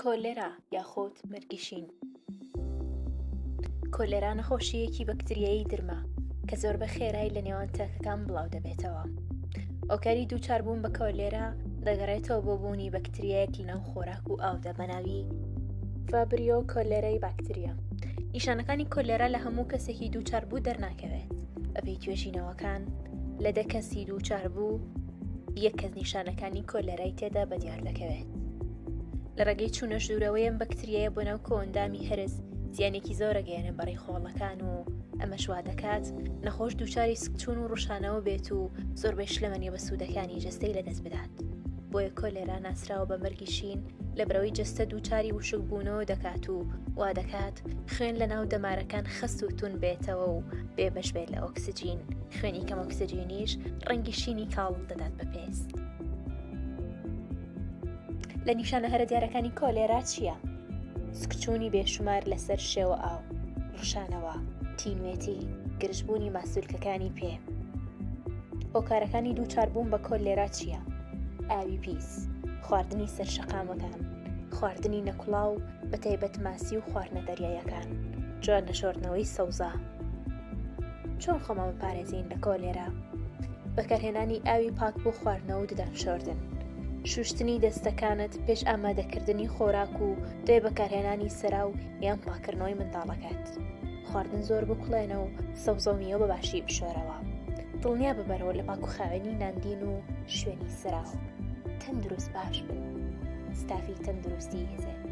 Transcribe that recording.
کۆلێرا یاخۆت مەرگیشین. کۆلێرا نەخۆشیەکی بەکتریایی درمە کە زۆر بە خێرایی لە نێوان تاکەکان بڵاو دەبێتەوە. ئۆکاری دووچاربوون بە کۆلێرا دەگەڕێتەوە بۆ بوونی بەکتریایەک لەناو خۆراک و ئاودا بە ناوی فابریۆ کۆلێرای باکتریە. نیشانەکانی کۆلێرا لە هەموو کەسێکی دووچاربوو دەرناکەوێت. بەپێی توێژینەوەکان لە 10 کەسی دووچاربوو 1 کەس نیشانەکانی کۆلێرای تێدا بەدیار دەکەوێت. لە ڕێگەی چوونە ژوورەوەیەم بەکتریایە بۆ ناو کۆئەندامی هەرس زیانێکی زۆر ئەگەیەنە بەڕێی خۆڵەکان و ئەمە شوا دەکات نەخۆش دووچاری سکچوون و ڕوشانەوە بێت و زۆربەی شلەمەنی بە سوودەکانی جەستەی لەدەست بدات. بۆیە کۆلێرا ناسراوە بە مەرگیشین لە بەرەوەی جەستە دووچاری وشک بوونەوە دەکات و وا دەکات خوێن لە ناو دەمارەکان خەست و تون بێتەوە و بێبەش بێت لە ئۆکسجین. خوێنی کەم ئۆکسجینیش ڕەنگی شینی کاڵ دەدات بە پێست. لە نیشانە هەرە دیارەکانی کۆلێرا چییە؟ سکچوونی بێشمار لەسەر شێوە ئاو، ڕشانەوە، تینوێتی، گرژبوونی ماسوولکەکانی پێ. هۆکارەکانی دووچاربوون بە کۆلێرا چییە؟ ئاوی پیس، خواردنی سەرشەقامەکان، خواردنی نەکوڵاو بە تایبەت ماسی و خواردنە دەریایەکان، جوان نەشۆردنەوەی سەوزە. چۆن خۆمان بپارێزین لە کۆلێرا؟ بەکارهێنانی ئاوی پاک بۆ خواردنەوە و ددانشۆردن، شوشتنی دەستەکانت پێش ئامادەکردنی خۆراک و دوای بەکارهێنانی سەراو یان پاکردنەوەی منداڵەکەت. خواردن زۆر بکوڵێنە و سەوزە و میوە بەباشی بشۆرەوە. دڵنیا ببەرەوە لە پاک و خاوێنی ناندین و شوێنی سەراو. تەندروست باش بن. ستافی تەندروستی هێزێت.